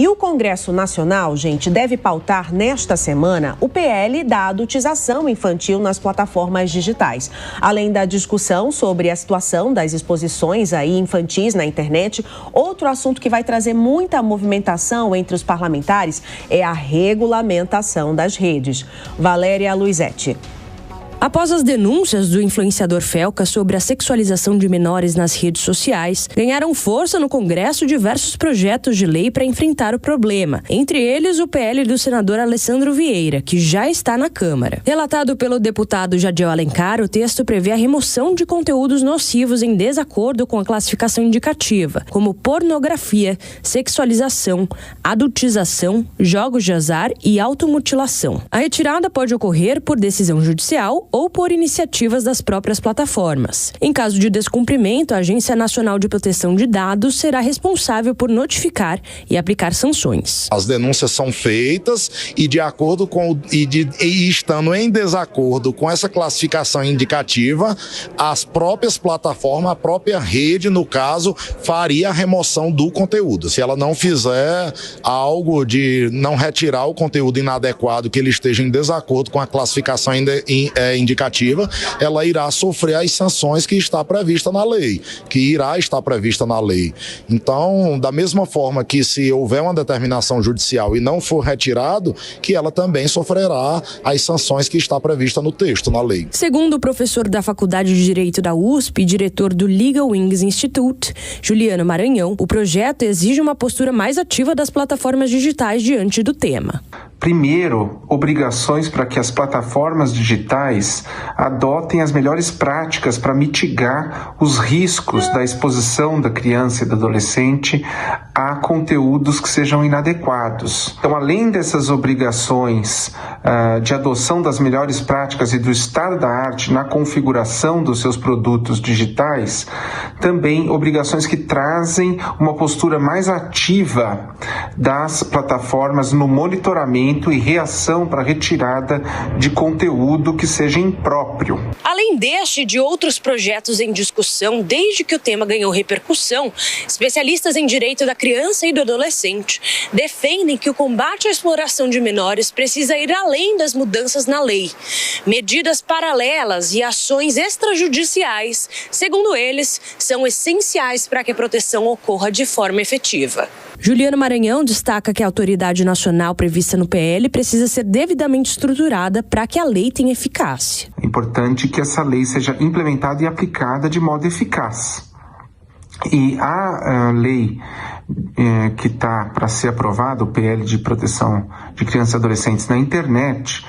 E o Congresso Nacional, gente, deve pautar nesta semana o PL da adultização infantil nas plataformas digitais. Além da discussão sobre a situação das exposições aí infantis na internet, outro assunto que vai trazer muita movimentação entre os parlamentares é a regulamentação das redes. Valéria Luizetti. Após as denúncias do influenciador Felca sobre a sexualização de menores nas redes sociais, ganharam força no Congresso diversos projetos de lei para enfrentar o problema. Entre eles, o PL do senador Alessandro Vieira, que já está na Câmara. Relatado pelo deputado Jadiel Alencar, o texto prevê a remoção de conteúdos nocivos em desacordo com a classificação indicativa, como pornografia, sexualização, adultização, jogos de azar e automutilação. A retirada pode ocorrer por decisão judicial ou por iniciativas das próprias plataformas. Em caso de descumprimento, a Agência Nacional de Proteção de Dados será responsável por notificar e aplicar sanções. As denúncias são feitas e de acordo com e estando em desacordo com essa classificação indicativa, as próprias plataformas, a própria rede, no caso, faria a remoção do conteúdo. Se ela não fizer algo de não retirar o conteúdo inadequado que ele esteja em desacordo com a classificação indicativa, ela irá sofrer as sanções que está prevista na lei, que irá estar prevista na lei. Então, da mesma forma que se houver uma determinação judicial e não for retirado, que ela também sofrerá as sanções que está prevista no texto, na lei. Segundo o professor da Faculdade de Direito da USP e diretor do Legal Wings Institute, Juliano Maranhão, o projeto exige uma postura mais ativa das plataformas digitais diante do tema. Primeiro, obrigações para que as plataformas digitais adotem as melhores práticas para mitigar os riscos da exposição da criança e do adolescente a conteúdos que sejam inadequados. Então, além dessas obrigações de adoção das melhores práticas e do estado da arte na configuração dos seus produtos digitais, também obrigações que trazem uma postura mais ativa das plataformas no monitoramento e reação para a retirada de conteúdo que seja impróprio. Além deste e de outros projetos em discussão, desde que o tema ganhou repercussão, especialistas em direito da criança e do adolescente defendem que o combate à exploração de menores precisa ir além das mudanças na lei. Medidas paralelas e ações extrajudiciais, segundo eles, são essenciais para que a proteção ocorra de forma efetiva. Juliano Maranhão destaca que a autoridade nacional prevista no PL precisa ser devidamente estruturada para que a lei tenha eficácia. É importante que essa lei seja implementada e aplicada de modo eficaz. E a lei que está para ser aprovada, o PL de proteção de crianças e adolescentes na internet,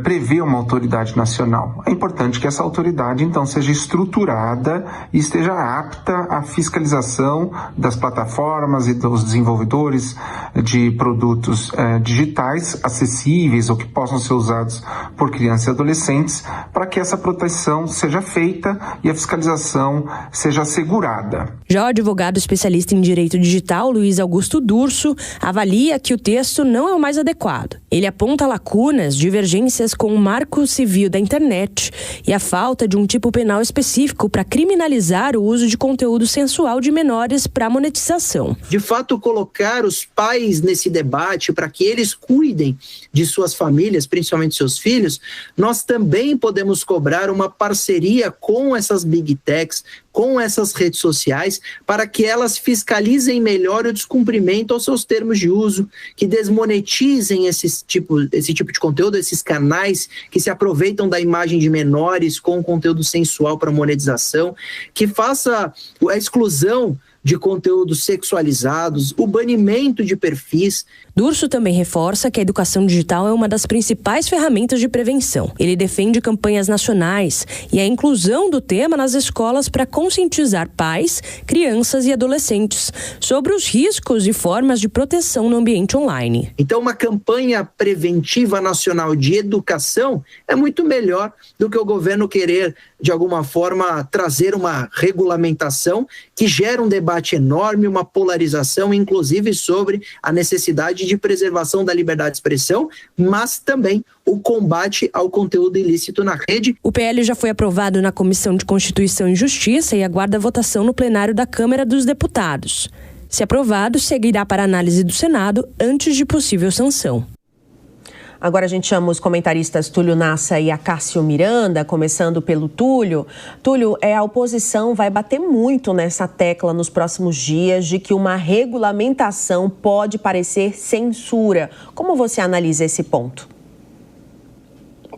prevê uma autoridade nacional. É importante que essa autoridade, então, seja estruturada e esteja apta à fiscalização das plataformas e dos desenvolvedores de produtos digitais acessíveis ou que possam ser usados por crianças e adolescentes, para que essa proteção seja feita e a fiscalização seja assegurada. Já o advogado especialista em direito digital, Luiz Augusto Durso, avalia que o texto não é o mais adequado. Ele aponta lacunas, divergências com o marco civil da internet e a falta de um tipo penal específico para criminalizar o uso de conteúdo sensual de menores para monetização. De fato, colocar os pais nesse debate para que eles cuidem de suas famílias, principalmente seus filhos, nós também podemos cobrar uma parceria com essas big techs, com essas redes sociais, para que elas fiscalizem melhor o descumprimento aos seus termos de uso, que desmonetizem esse tipo de conteúdo, esses canais que se aproveitam da imagem de menores com conteúdo sensual para monetização, que faça a exclusão de conteúdos sexualizados, o banimento de perfis. Durso também reforça que a educação digital é uma das principais ferramentas de prevenção. Ele defende campanhas nacionais e a inclusão do tema nas escolas para conscientizar pais, crianças e adolescentes sobre os riscos e formas de proteção no ambiente online. Então, uma campanha preventiva nacional de educação é muito melhor do que o governo querer, de alguma forma, trazer uma regulamentação que gera um debate enorme, uma polarização, inclusive sobre a necessidade de preservação da liberdade de expressão, mas também o combate ao conteúdo ilícito na rede. O PL já foi aprovado na Comissão de Constituição e Justiça e aguarda votação no plenário da Câmara dos Deputados. Se aprovado, seguirá para análise do Senado antes de possível sanção. Agora a gente chama os comentaristas Túlio Nassa e Acácio Miranda, começando pelo Túlio. Túlio, a oposição vai bater muito nessa tecla nos próximos dias de que uma regulamentação pode parecer censura. Como você analisa esse ponto?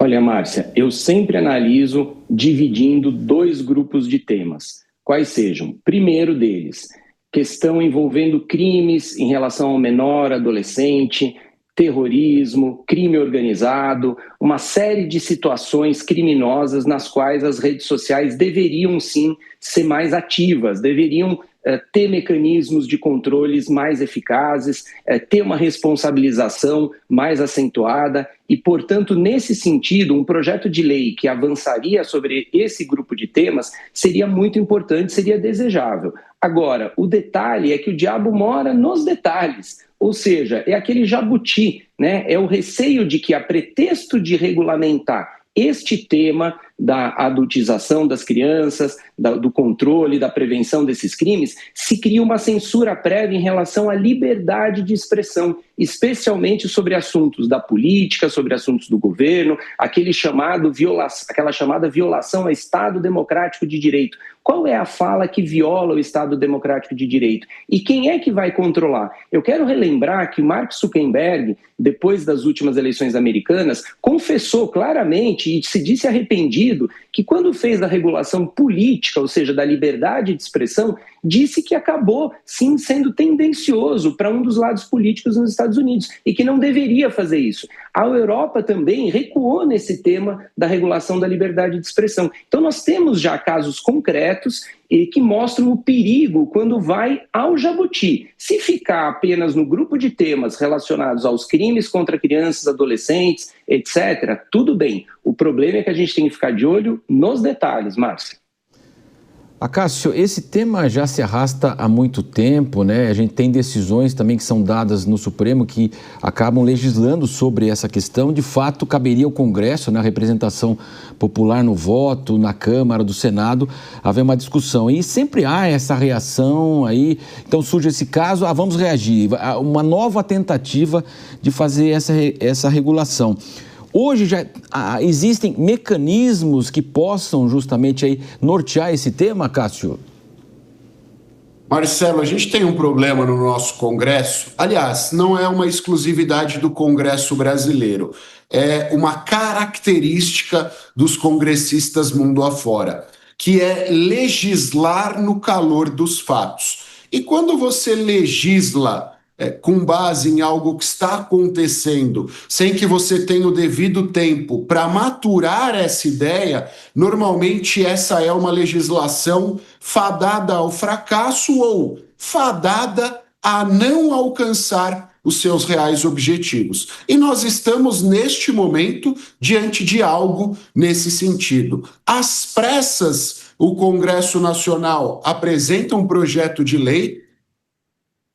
Olha, Márcia, eu sempre analiso dividindo 2 grupos de temas. Quais sejam? Primeiro deles, questão envolvendo crimes em relação ao menor, adolescente, terrorismo, crime organizado, uma série de situações criminosas nas quais as redes sociais deveriam sim ser mais ativas, deveriam ter mecanismos de controles mais eficazes, ter uma responsabilização mais acentuada e, portanto, nesse sentido, um projeto de lei que avançaria sobre esse grupo de temas seria muito importante, seria desejável. Agora, o detalhe é que o diabo mora nos detalhes, ou seja, é aquele jabuti, né? É o receio de que, a pretexto de regulamentar este tema da adultização das crianças, do controle, da prevenção desses crimes, se cria uma censura prévia em relação à liberdade de expressão, especialmente sobre assuntos da política, sobre assuntos do governo, aquela chamada violação ao Estado Democrático de Direito. Qual é a fala que viola o Estado Democrático de Direito? E quem é que vai controlar? Eu quero relembrar que Mark Zuckerberg, depois das últimas eleições americanas, confessou claramente e se disse arrependido que quando fez a regulação política, ou seja, da liberdade de expressão, disse que acabou, sim, sendo tendencioso para um dos lados políticos nos Estados Unidos e que não deveria fazer isso. A Europa também recuou nesse tema da regulação da liberdade de expressão. Então nós temos já casos concretos que mostram o perigo quando vai ao jabuti. Se ficar apenas no grupo de temas relacionados aos crimes contra crianças, adolescentes, etc., tudo bem. O problema é que a gente tem que ficar de olho nos detalhes, Márcia. Acácio, esse tema já se arrasta há muito tempo, né? A gente tem decisões também que são dadas no Supremo que acabam legislando sobre essa questão. De fato, caberia ao Congresso, na representação popular no voto, na Câmara, do Senado, haver uma discussão. E sempre há essa reação aí, então surge esse caso, vamos reagir. Uma nova tentativa de fazer essa regulação. Hoje já existem mecanismos que possam justamente aí nortear esse tema, Cássio? Marcelo, a gente tem um problema no nosso Congresso. Aliás, não é uma exclusividade do Congresso brasileiro. É uma característica dos congressistas mundo afora, que é legislar no calor dos fatos. E quando você legisla com base em algo que está acontecendo, sem que você tenha o devido tempo para maturar essa ideia, normalmente essa é uma legislação fadada ao fracasso ou fadada a não alcançar os seus reais objetivos. E nós estamos, neste momento, diante de algo nesse sentido. Às pressas, o Congresso Nacional apresenta um projeto de lei.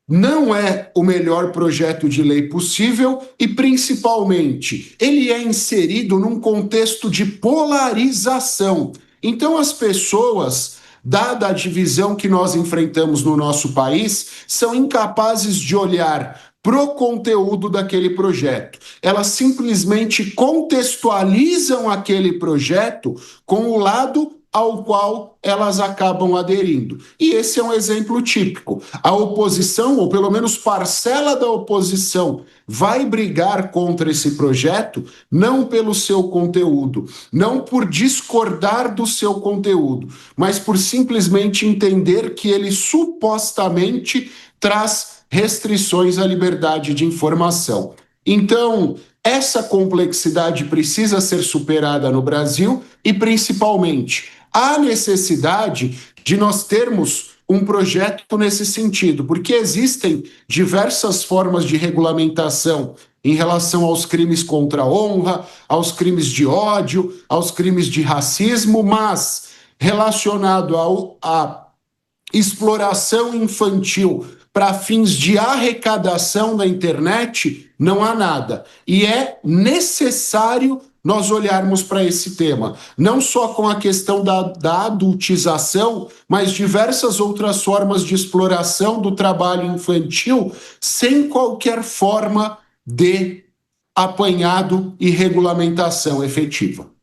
Não é o melhor projeto de lei possível e, principalmente, ele é inserido num contexto de polarização. Então, as pessoas, dada a divisão que nós enfrentamos no nosso país, são incapazes de olhar pro conteúdo daquele projeto. Elas simplesmente contextualizam aquele projeto com o lado ao qual elas acabam aderindo. E esse é um exemplo típico. A oposição, ou pelo menos parcela da oposição, vai brigar contra esse projeto não pelo seu conteúdo, não por discordar do seu conteúdo, mas por simplesmente entender que ele supostamente traz restrições à liberdade de informação. Então, essa complexidade precisa ser superada no Brasil e, principalmente, há necessidade de nós termos um projeto nesse sentido, porque existem diversas formas de regulamentação em relação aos crimes contra a honra, aos crimes de ódio, aos crimes de racismo, mas relacionado à exploração infantil para fins de arrecadação da internet, não há nada. E é necessário nós olharmos para esse tema, não só com a questão da adultização, mas diversas outras formas de exploração do trabalho infantil, sem qualquer forma de apanhado e regulamentação efetiva.